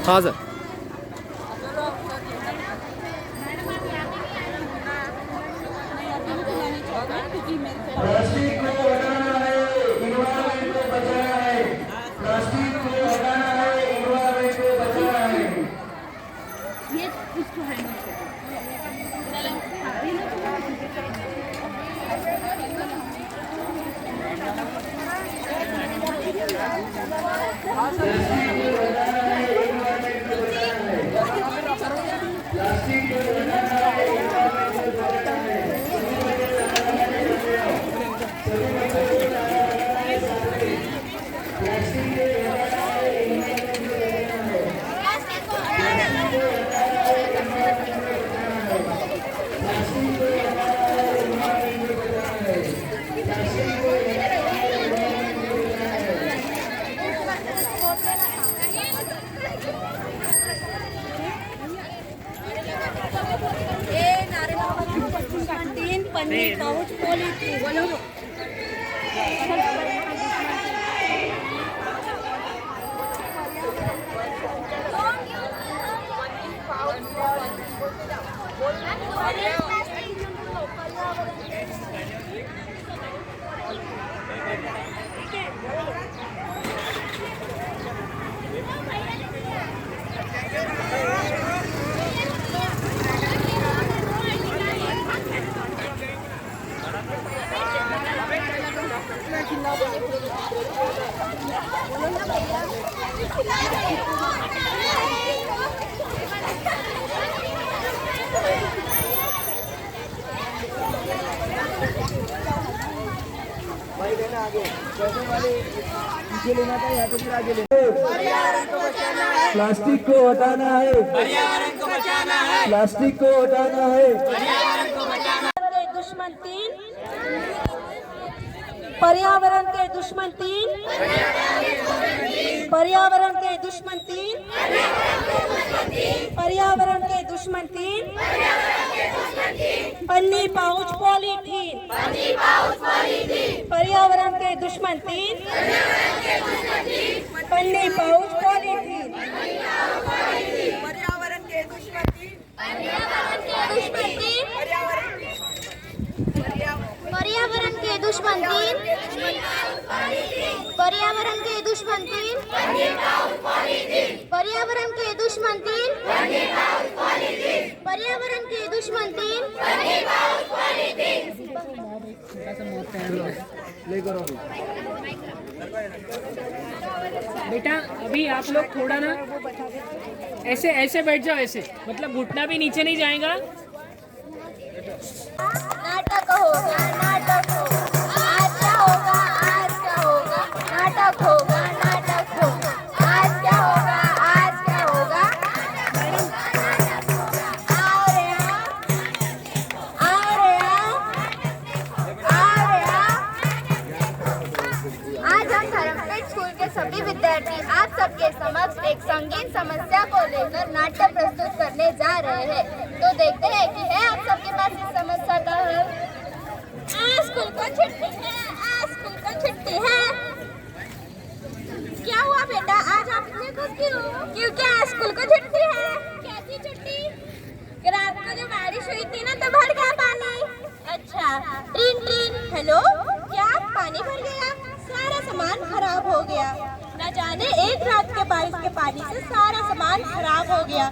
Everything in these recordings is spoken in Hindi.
हाँ सर। प्लास्टिक को हटाना है, इन्वायरमेंट को बचाना है। प्लास्टिक को हटाना है, इन्वायरमेंट को बचाना है। ये इसको है प्लास्टिक को हटाना है, इन्वायरमेंट को बचाना है। पन्नी पाउच पॉलीथीन भाई देना आगे, पैसे वाले पीछे लेना था, यहाँ पे फिर आगे लेना। प्लास्टिक को हटाना है, पर्यावरण को बचाना है, प्लास्टिक को हटाना है। पर्यावरण को बचाना के दुश्मन तीन, पर्यावरण के दुश्मन तीन, पर्यावरण के दुश्मन तीन, पर्यावरण के दुश्मन तीन, पन्नी पाउच पॉलीथीन, पर्यावरण के दुश्मन तीन, पन्नी पाउच पॉलीथीन, पर्यावरण के दुश्मन तीन, पर्यावरण के दुश्मन तीन, पर्यावरण के दुश्मन तीन, पर्यावरण के दुश्मन तीन, पर्यावरण के दुश्मन तीन, बेटा अभी आप लोग थोड़ा ना ऐसे ऐसे बैठ जाओ, ऐसे मतलब घुटना भी नीचे नहीं जाएगा। नाटक होगा, नाटक होगा, आज क्या होगा, आज क्या होगा, नाटक होगा, नाटक होगा, आज क्या होगा, आज क्या होगा, आओ रे आओ रे आओ रे आओ। आज हम धर्मपेट स्कूल के सभी विद्यार्थी आप सबके समक्ष एक संगीन समस्या को लेकर नाट्य प्रस्तुत करने जा रहे हैं। तो देखते हैं कि है आप सबके पास इस समस्या का हल। स्कूल को छुट्टी है, स्कूल को छुट्टी है। क्या हुआ बेटा, आज आप इतने खुश क्यों? क्योंकि आज स्कूल को छुट्टी है। कैसी छुट्टी? रात को जो बारिश हुई थी ना, तो भर गया पानी। अच्छा, ट्रीन ट्रीन हेलो, क्या पानी भर गया? सारा सामान खराब हो गया। न जाने एक रात के बारिश के पानी से सारा सामान खराब हो गया।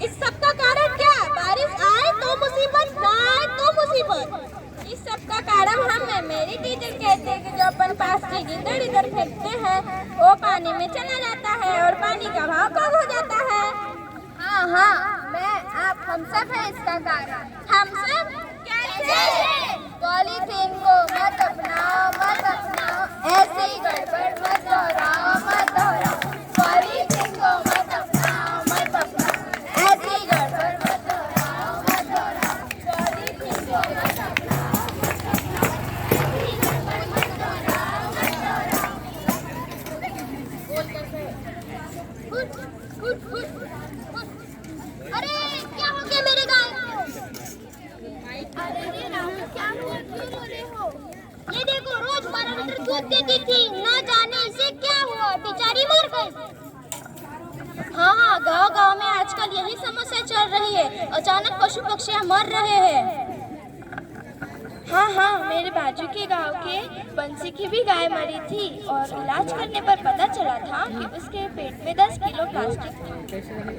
इस सब का कारण क्या? बारिश आए तो मुसीबत, ना आए तो मुसीबत। इस सब का कारण हम मेरी टीचर कहते हैं कि जो अपन प्लास्टिक इधर इधर फेंकते हैं वो पानी में चला जाता है और पानी का भाव कम हो जाता है। हाँ हाँ, हम सब है इसका कारण। हम सब कैसे? पॉलीथीन को मत अपनाओ, मत अपनाओ, ऐसे ही गड़बड़ मत दोहराओ, मत दोहराओ। पॉलीथीन को मत अपनाओ, मत अपनाओ, ऐसे ही गड़बड़ मत दोहराओ, मत दोहराओ। पॉलीथीन को मत अपनाओ, मत अपनाओ, ऐसे ही गड़बड़ मत दोहराओ, मत दोहराओ। बोल कैसे? Good good good good. अरे क्या हो गया मेरे गाय को? अरे राहुल, क्या हुआ, क्यों रो रहे हो? ये देखो, रोज 12 लीटर दूध देती थी, ना जाने इसे क्या हुआ, बेचारी मर गई। हाँ हाँ, गाँव साल यही समस्या चल रही है। अचानक पशु पक्षी मर रहे हैं। हाँ, मेरे बाजू के गांव के बंसी की भी गाय मरी थी और इलाज करने पर पता चला था कि उसके पेट में 10 किलो प्लास्टिक था।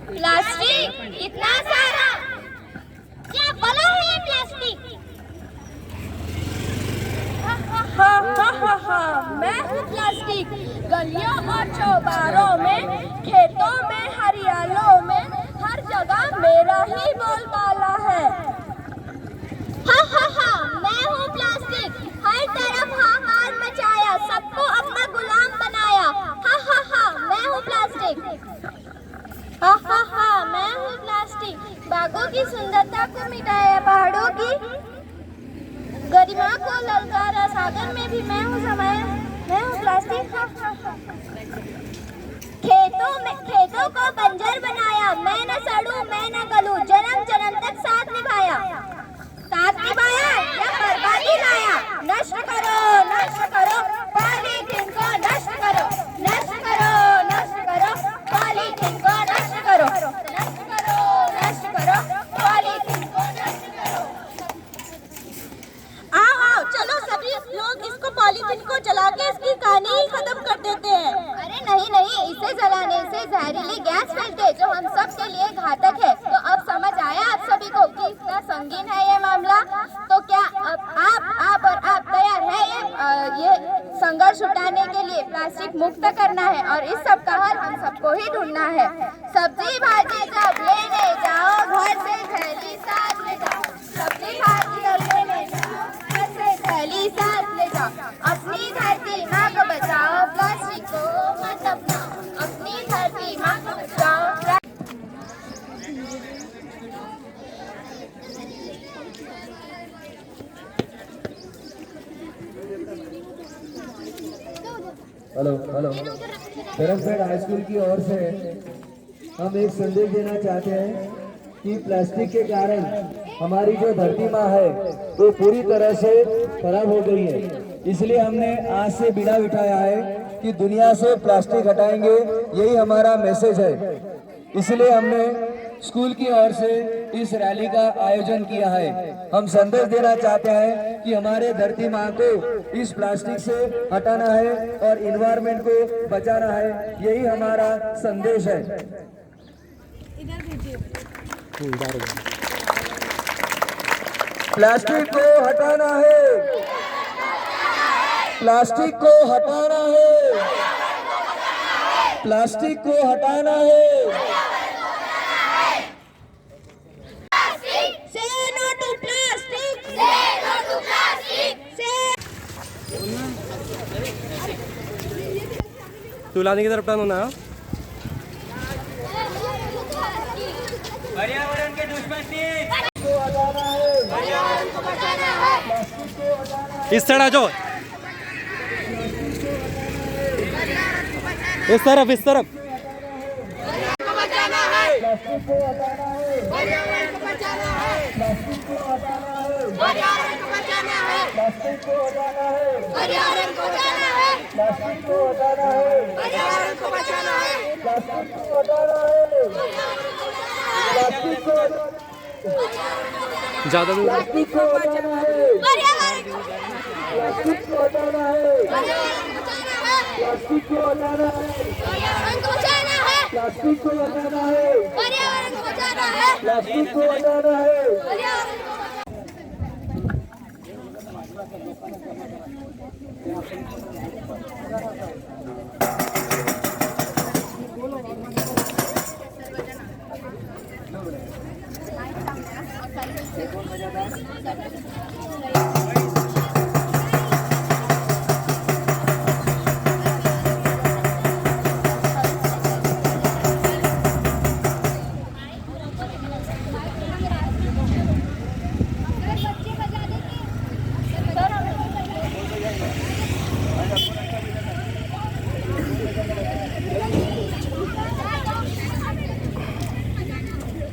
प्लास्टिक? इतना सारा? क्या बला है ये प्लास्टिक? हाँ, मैं हूँ प्लास्टिक। गलियों और चौबारों में, खेतों में, हरियालों में, हर जगह मेरा ही बोलबाला है। हाँ, मैं हूँ प्लास्टिक। हर तरफ हाहाकार मचाया, सबको अपना गुलाम बनाया। हाँ, मैं हूँ प्लास्टिक। हाँ, मैं हूँ प्लास्टिक। बागों की सुंदरता को मिटाया, पहाड़ों की गरिमा को ललकारा, सागर में भी मैं हूँ समाया। मैं हूँ प्लास्टिक। खेतों को बंजर बनाया, मैं न सड़ूं, मैं न गलूं, जन्म जन्म तक साथ निभाया या बर्बादी लाया। नष्ट करो पॉलीथीन को, नष्ट करो पॉलीथीन को, नष्ट करो पॉलीथीन को, नष्ट करो। आओ, चलो सभी लोग इसको पॉलीथीन को जला के इसकी कहानी ही खत्म कर देते हैं। अरे नहीं, इसे जलाने से जहरीली गैस फैलते जो हम सब के लिए घातक है। तो अब समझ आया आप सभी को कि इतना संगीन है ये मामला। तो क्या अब आप तैयार है ये संघर्ष उठाने के लिए? प्लास्टिक मुक्त करना है और इस सब का हल हम सबको ही ढूंढना है। सब्जी भाजी जब लेने जाओ, घर से थैली साथ ले जाओ। सब्जी भाजी जब लेने जाओ, घर से थैली साथ ले जाओ। अपनी धरती माँ को बचाओ, प्लास्टिक को मत अपनाओ। अपनी धरती माँ को बचाओ। हेलो धर्मपेट हाई स्कूल की ओर से हम एक संदेश देना चाहते हैं कि प्लास्टिक के कारण हमारी जो धरती माँ है वो पूरी तरह से खराब हो गई है। इसलिए हमने आज से बीड़ा उठाया है कि दुनिया से प्लास्टिक हटाएंगे, यही हमारा मैसेज है। इसलिए हमने स्कूल की ओर से इस रैली का आयोजन किया है। हम संदेश देना चाहते हैं कि हमारे धरती माँ को इस प्लास्टिक से हटाना है और इन्वायरमेंट को बचाना है, यही हमारा संदेश है। प्लास्टिक को हटाना है, प्लास्टिक को हटाना है, प्लास्टिक को हटाना है। Say no to plastic. Say no to plastic. तू लाने की तरफ टर्न होना। पर्यावरण के दुश्मन तीन, पर्यावरण को बचाना है। इस तरह जो इस तरफ पर्यावरण को बचाना है। पर्यावरण को बचाना है। पर्यावरण को बचाना है। पर्यावरण को बचाना है। पर्यावरण को बचाना है। ज्यादा दूर प्लास्टिक को हटाना है, पर्यावरण को प्लास्टिक को हटाना है, प्लास्टिक को हटाना है, पर्यावरण को बचाना है। प्लास्टिक को हटाना है, पर्यावरण को बचाना है। प्लास्टिक को हटाना है। पर्यावरण को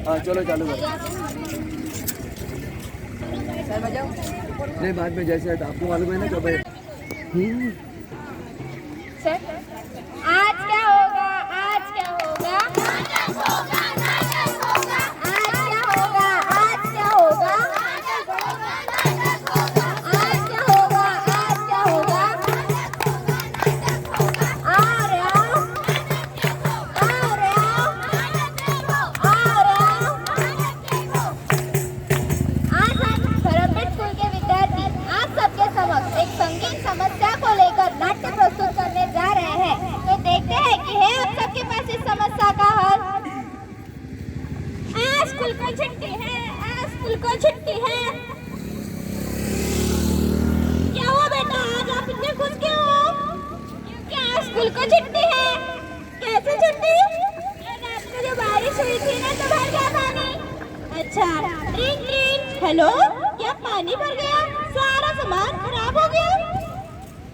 हाँ चलो चालू करो। नहीं बाद में जैसे आपको मालूम है ना कब है। आज क्या होगा? आज क्या होगा? नाटक होगा, नाटक होगा। हेलो, क्या पानी भर गया? सारा सामान खराब हो गया?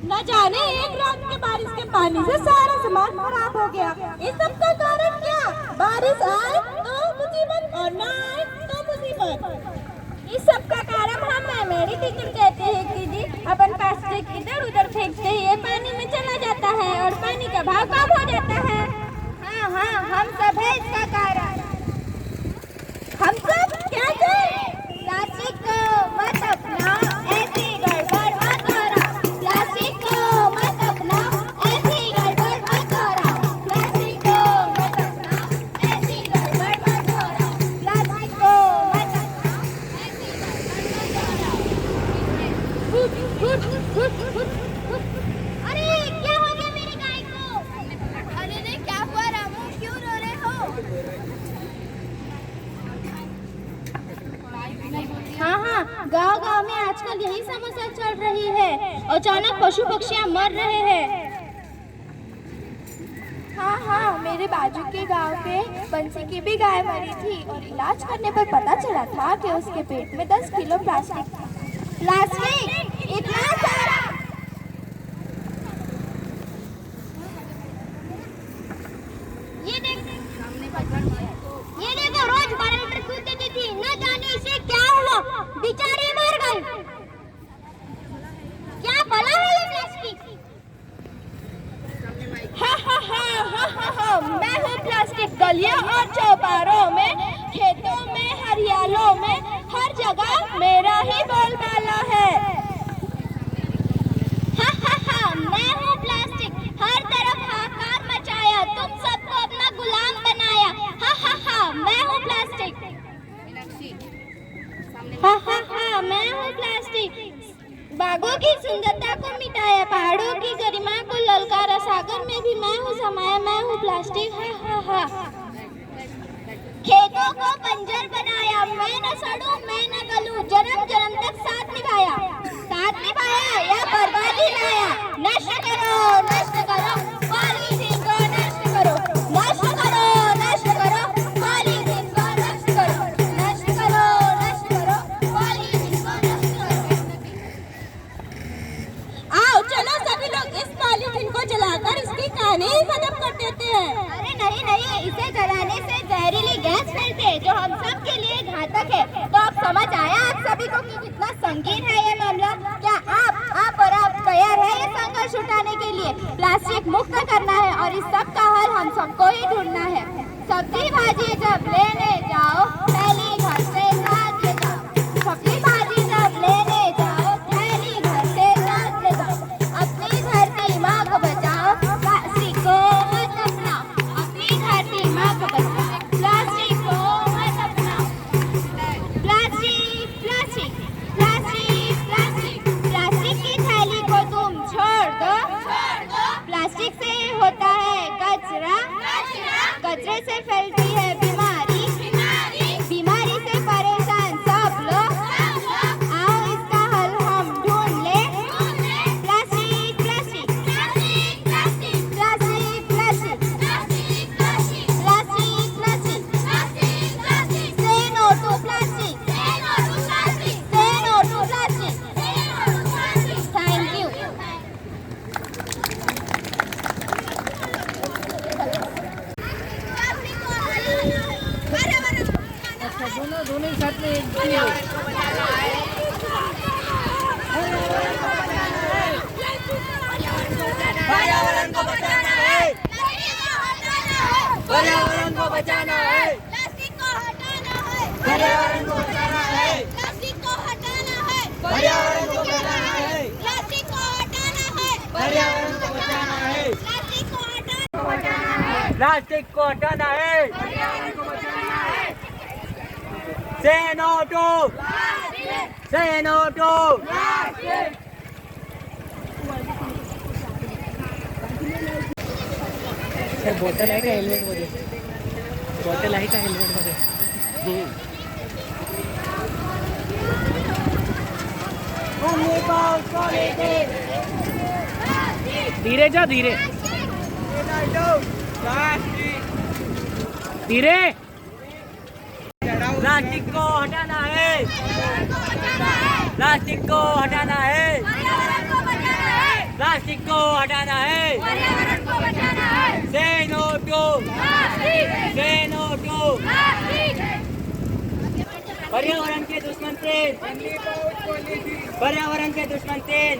न जाने एक रात के बारिश के पानी से सारा सामान खराब हो गया। इस सब का कारण क्या? बारिश आए तो मुसीबत और ना आए तो मुसीबत। इस सब का कारण मेरी टीचर कहते हैं कि जी अपन प्लास्टिक इधर उधर फेंकते ही ये पानी में चला जाता है और पानी का भाव कम हो जाता है। हाँ हाँ, हम सब है इसका कारण। हम सब क्या करें? प्लास्टिक को मत अपनाओ, ऐसी गड़बड़ मत करो। प्लास्टिक को मत अपनाओ, ऐसी गड़बड़ मत करो। प्लास्टिक को मत अपनाओ, ऐसी गड़बड़ मत करो। प्लास्टिक को मत अपनाओ, ऐसी गड़बड़ मत करो। अरे क्या हो गया मेरी गाय को? अरे नहीं, क्या हुआ रामू, क्यों रो रहे हो? हाँ हाँ, गांव-गांव में आजकल यही समस्या चल रही है। अचानक पशु पक्षियाँ मर रहे हैं। हाँ हाँ, मेरे बाजू के गांव पे बंसी की भी गाय मरी थी और इलाज करने पर पता चला था कि उसके पेट में 10 किलो प्लास्टिक था। प्लास्टिक इतना सारा? ये देखो, रोज बरल पर कूद देती थी, न जाने इसे क्या हुआ, बेचारी मर गई। क्या भला है ये प्लास्टिक? मैं हूँ प्लास्टिक। गलियों और चौपारों में, खेतों में, हरियालों में, हर जगह मेरा ही बोलबाला है। मैं हूँ प्लास्टिक, हर तरफ हाहाकार मचाया, तुम सबको अपना गुलाम बनाया। मैं हूँ प्लास्टिक। मैं हूँ प्लास्टिक। बागों की सुंदरता को मिटाया, पहाड़ों की गरिमा को ललकारा, सागर में भी मैं हूँ समाया। मैं हूँ प्लास्टिक। खेतों को बंजर बनाया, मैं न सड़ूं, मैं न गलूं, जन्म जन्म तक साथ निभाया या बर्बादी लाया। नष्ट करो पॉलीथीन को, नष्ट करो पॉलीथीन को, नष्ट करो पॉलीथीन को, नष्ट करो। आओ चलो सभी लोग इस पॉलीथीन को जलाकर इसकी कहानी खत्म कर देते हैं। अरे नहीं, इसे जलाने से जहरीली गैस फैलती है जो हम सब के लिए घातक है। तो अब समझ आया आप सभी को कि कितना संगीन है ये मामला। क्या आप तैयार है ये संघर्ष उठाने के लिए? प्लास्टिक मुक्त करना है और इस सब का हल हम सबको ही ढूंढना है। सब्जी भाजी जब लेने जाओ, थैली घर से साथ ले जाओ। सब्जी भाजी जब लेने जाओ, थैली घर से साथ ले जाओ। अपनी धरती माँ को बचाओ, प्लास्टिक को मत अपनाओ। अपनी धरती माँ को बचाओ, प्लास्टिक को मत अपनाओ। प्लास्टिक की थैली को तुम छोड़ दो। प्लास्टिक से होता है कचरा, कचरे से फैलती है बीमारी से परेशान सब लोग। आओ इसका हल हम ढूंढ ले। Plastic Say no to plastic. Thank you. दोनों ही साथ में एक पर्यावरण को बचाना है, पर्यावरण को बचाना है, प्लास्टिक को हटाना है, पर्यावरण को बचाना है, प्लास्टिक को हटाना है, पर्यावरण को बचाना है, प्लास्टिक को हटाना है, पर्यावरण को बचाना है, प्लास्टिक को हटाना है, प्लास्टिक को हटाना है, पर्यावरण को बचाना है। Say no to, say no to, sir bottle आहे का हेल्मेट मध्ये? बॉटल आहे का हेल्मेट मध्ये? धीरे जा, धीरे धीरे। प्लास्टिक को हटाना है, प्लास्टिक को हटाना है, प्लास्टिक को हटाना है। से नो टू, से नो टू। पर्यावरण के दुश्मन तेल, पर्यावरण के दुश्मन तेल।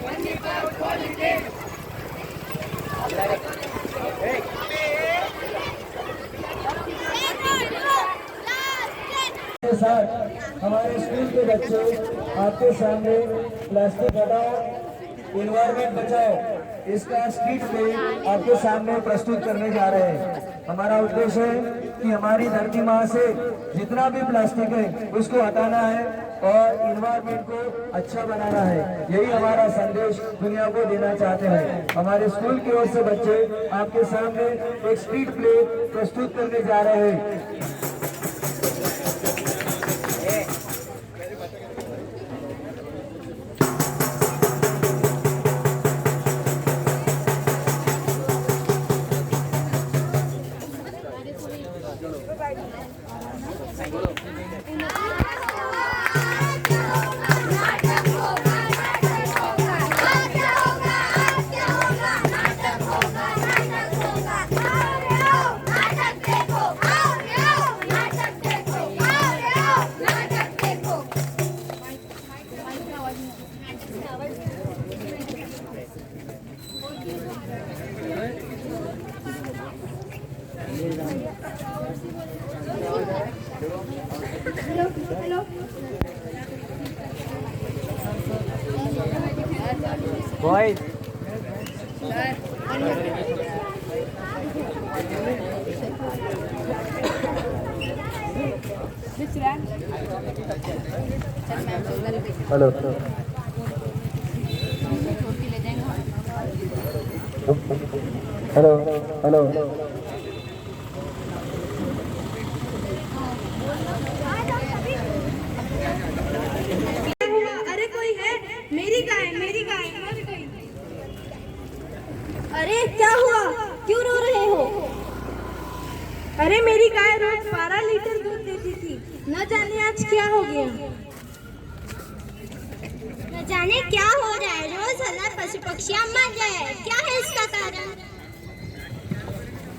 के साथ हमारे स्कूल के बच्चे आपके सामने प्लास्टिक हटाओ एनवायरमेंट बचाओ इसका स्ट्रीट प्ले आपके सामने प्रस्तुत करने जा रहे हैं। हमारा उद्देश्य है कि हमारी धरती माँ से जितना भी प्लास्टिक है उसको हटाना है और एनवायरमेंट को अच्छा बनाना है। यही हमारा संदेश दुनिया को देना चाहते हैं। हमारे स्कूल की ओर से बच्चे आपके सामने एक स्ट्रीट प्ले प्रस्तुत करने जा रहे हैं। बॉयज हेलो हेलो हेलो अरे कोई है? मेरी गाय, मेरी गाय। अरे क्या हुआ? क्यों रो रहे हो? अरे मेरी गाय रोज 12 लीटर दूध देती थी, न जाने आज क्या हो गया। न जाने क्या हो रहा है, रोज हजार पशु पक्षियां मर रहे हैं। क्या है इसका कारण?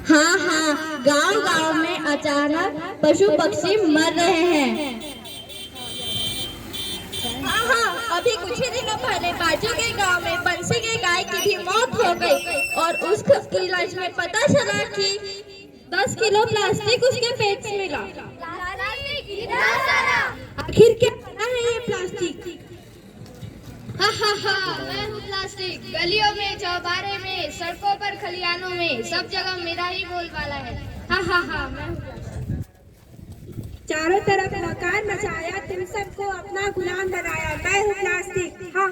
हाँ, गांव-गांव में अचानक पशु पक्षी मर रहे हैं। हाँ, अभी कुछ ही दिनों पहले बाजू के गांव में बंसी के गाय की भी मौत हो गई और उसके इलाज में पता चला कि 10 किलो प्लास्टिक उसके पेट में मिला। आखिर क्या है ये प्लास्टिक? मैं हूँ प्लास्टिक। गलियों में, चौबारे में, सड़कों पर, खलिहानों में, सब जगह मेरा ही बोलबाला है। मैं हूँ प्लास्टिक। चारों तरफ मकान मचाया, तुम सबको अपना गुलाम बनाया। मैं हूँ प्लास्टिक। हाँ।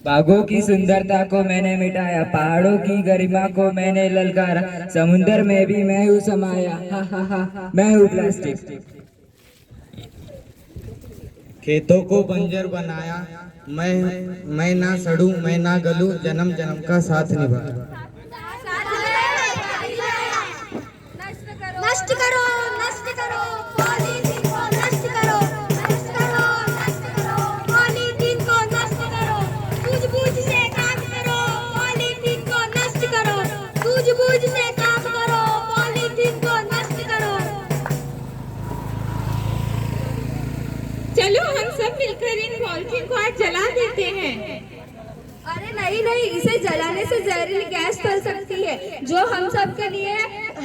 बागों की सुंदरता को मैंने मिटाया, पहाड़ों की गरिमा को मैंने ललकारा, समुंदर में भी मैं हूँ समाया। मैं हूँ प्लास्टिक। खेतों को बंजर बनाया, मैं ना सड़ूं, मैं ना गलूं, जन्म जन्म का साथ निभा। नष्ट करो, नष्ट करो, पॉलीथीन को नष्ट करो, नष्ट करो, नष्ट करो, पॉलीथीन को नष्ट करो, सूझबूझ से काम करो, पॉलीथीन को नष्ट करो, सूझबूझ से काम करो, पॉलीथीन को नष्ट करो। चलो हम सब मिलकर इन पॉलीथीन को आज जला देते हैं। अरे नहीं, इसे जलाने से जहरीली गैस फैल सकती है जो हम सब के लिए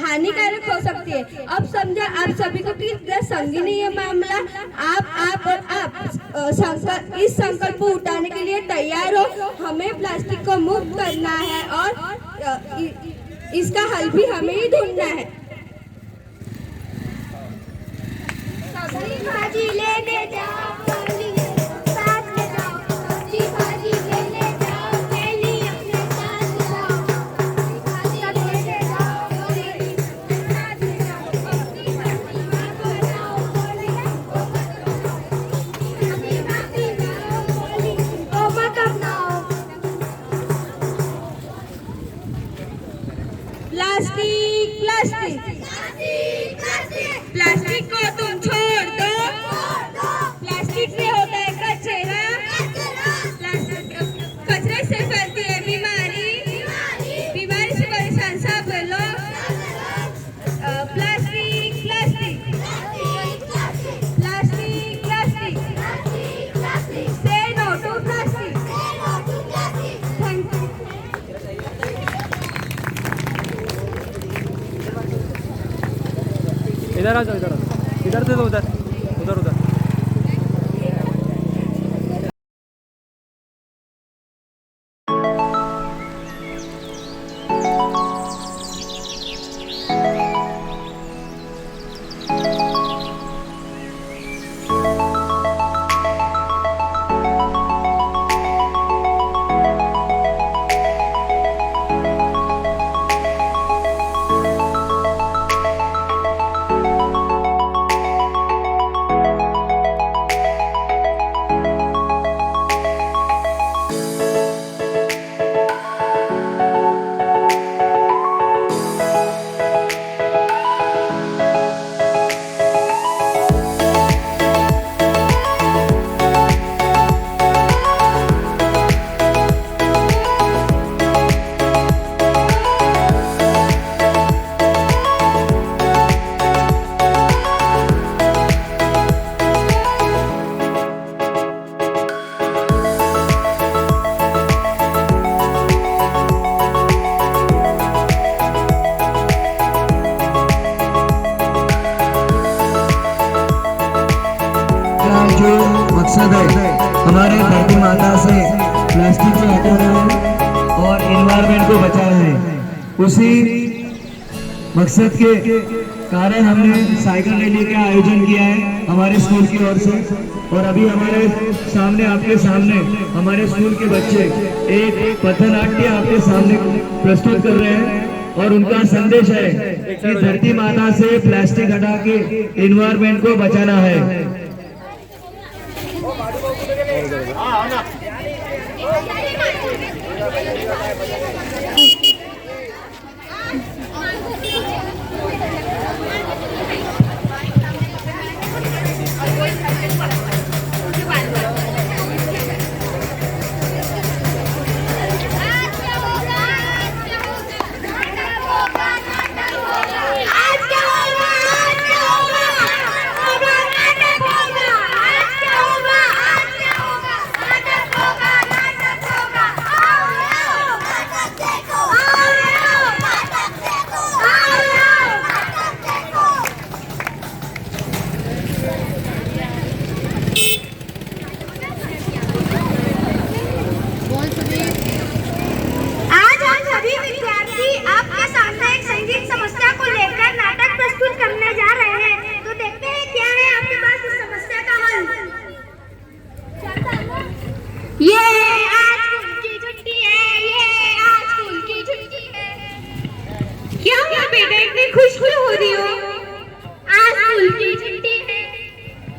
हानिकारक हो सकती है। अब समझा आप सभी को कितना संगीन है ये मामला। आप इस संकल्प को उठाने के लिए तैयार हो। हमें प्लास्टिक को मुक्त करना है और इसका हल भी हमें ही ढूंढना है। सब्जी भाजी लेने जाओ, साथ में जाओ, सब्जी भाजी लेने जाओ, थैली अपने साथ जाओ, सब्जी भाजी लेने जाओ, थैली साथ में जाओ, सब्जी भाजी बनाओ, बोली सब्जी भाजी बनाओ, बोली को मत अपनाओ। प्लास्टिक प्लास्टिक इधर आ जाओ, इधर आ जाओ, इधर से तो उधर उधर उधर। जो मकसद है हमारे धरती माता से प्लास्टिक को हटाना है और एनवायरनमेंट को बचाना है, उसी मकसद के कारण हमने साइकिल रैली का आयोजन किया है हमारे स्कूल की ओर से। और अभी हमारे सामने आपके सामने हमारे स्कूल के बच्चे एक पथनाट्य आपके सामने प्रस्तुत कर रहे हैं और उनका संदेश है कि धरती माता से प्लास्टिक हटा के एनवायरनमेंट को बचाना है।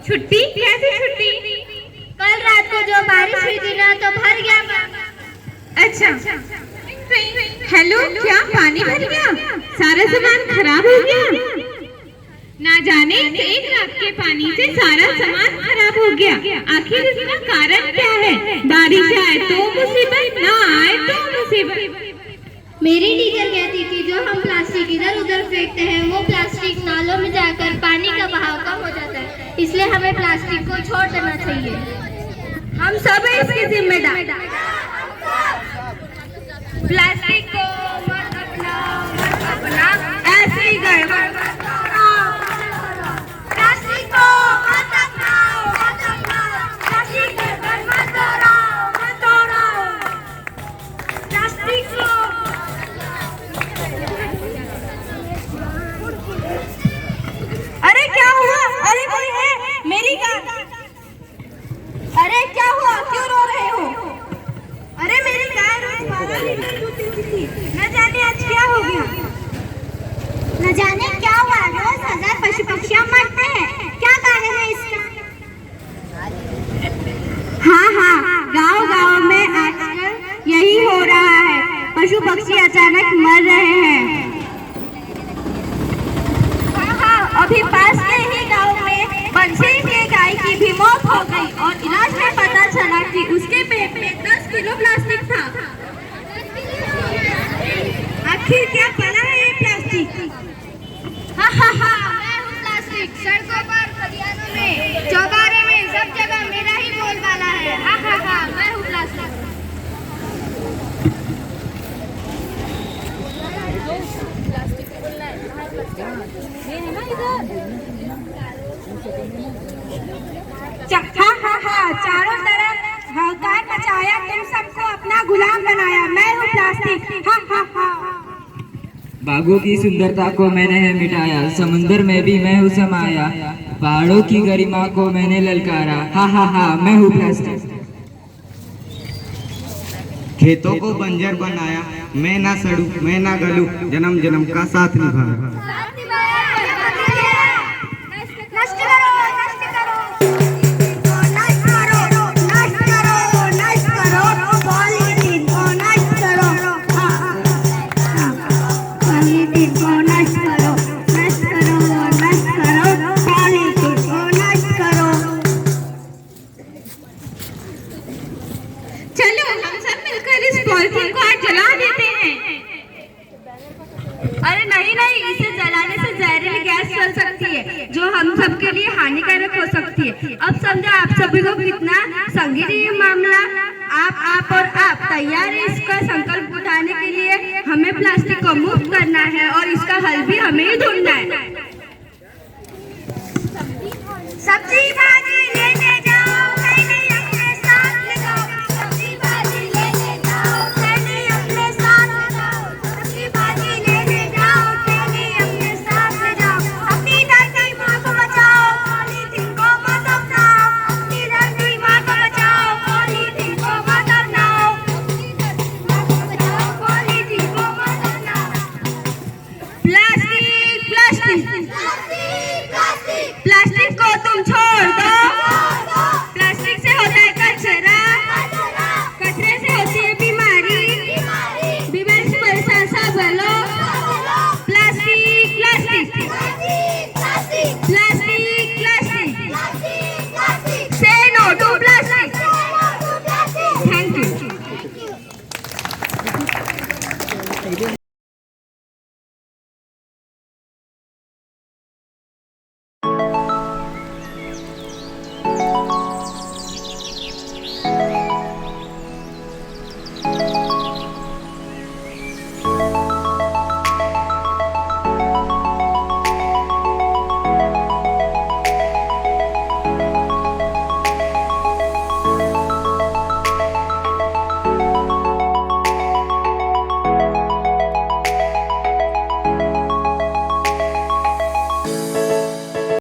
छुट्टी? कैसी छुट्टी? कल रात को जो बारिश हुई थी ना तो भर गया पानी। अच्छा, हेलो, क्या पानी भर गया? सारा सामान खराब हो गया? ना जाने एक रात के पानी से सारा सामान खराब हो गया। आखिर इसका कारण क्या है? बारिश आए तो मुसीबत, ना आए तो मुसीबत। मेरी टीचर कहती थी जो हम प्लास्टिक इधर उधर फेंकते हैं वो प्लास्टिक नालों में जाकर पानी का बहाव कम हो जाता है, इसलिए हमें प्लास्टिक को छोड़ देना चाहिए। हम सब इसके जिम्मेदार। प्लास्टिक को मत अपना ऐसे ही गड़बड़ मत करो। प्लास्टिक को मत अपनाओ, प्लास्टिक गड़बड़ मत तोड़ो। प्लास्टिक को अरे क्या हुआ? अरे कोई है? मेरी कार। अरे क्या हुआ? क्यों रो रहे हो? अरे मेरी गाय रोज 12 लीटर दूध देती थी, न जाने आज क्या हो गया। न जाने क्या हुआ, रोज 1000 पशु पक्षियां मरते हैं, क्या कारण है इसका? हाँ, गांव में आजकल यही हो रहा है, पशु पक्षी अचानक मर रहे हैं। हाँ, अभी पास के ही गांव में बंसी के गाय की भी मौत हो गई और इलाज में पता चला कि उसके पेट में 10 किलो प्लास्टिक था। आखिर क्या बना है ये प्लास्टिक? मैं हूँ प्लास्टिक, सड़कों पर, खलिहानों में, चौबारे में, सब जगह मेरा ही बोलबाला है। मैं हूँ प्लास्टिक। हाँ, चारों तरफ हाहाकार मचाया, तुम सबको अपना गुलाम बनाया, मैं हूँ प्लास्टिक। हाँ। बागों की सुंदरता को मैंने है मिटाया, समुंदर में भी मैं हूँ समाया, पहाड़ों की गरिमा को मैंने ललकारा, हा मैं हूँ प्लास्टिक। खेतों को बंजर बनाया, मैं ना सड़ूं मैं ना गलूं, जन्म जन्म का साथ निभाया। चलो हम सब मिलकर इस पॉलिथीन को आज जला देते हैं। अरे नहीं, इसे जलाने से जहरीली गैस चल सकती है जो हम सबके लिए हानिकारक हो सकती है। अब समझो आप सभी को कितना संगीन ये मामला। आप और आप तैयार है इसका संकल्प उठाने के लिए? हमें प्लास्टिक को मुक्त करना है और इसका हल भी हमें ही ढूंढना है।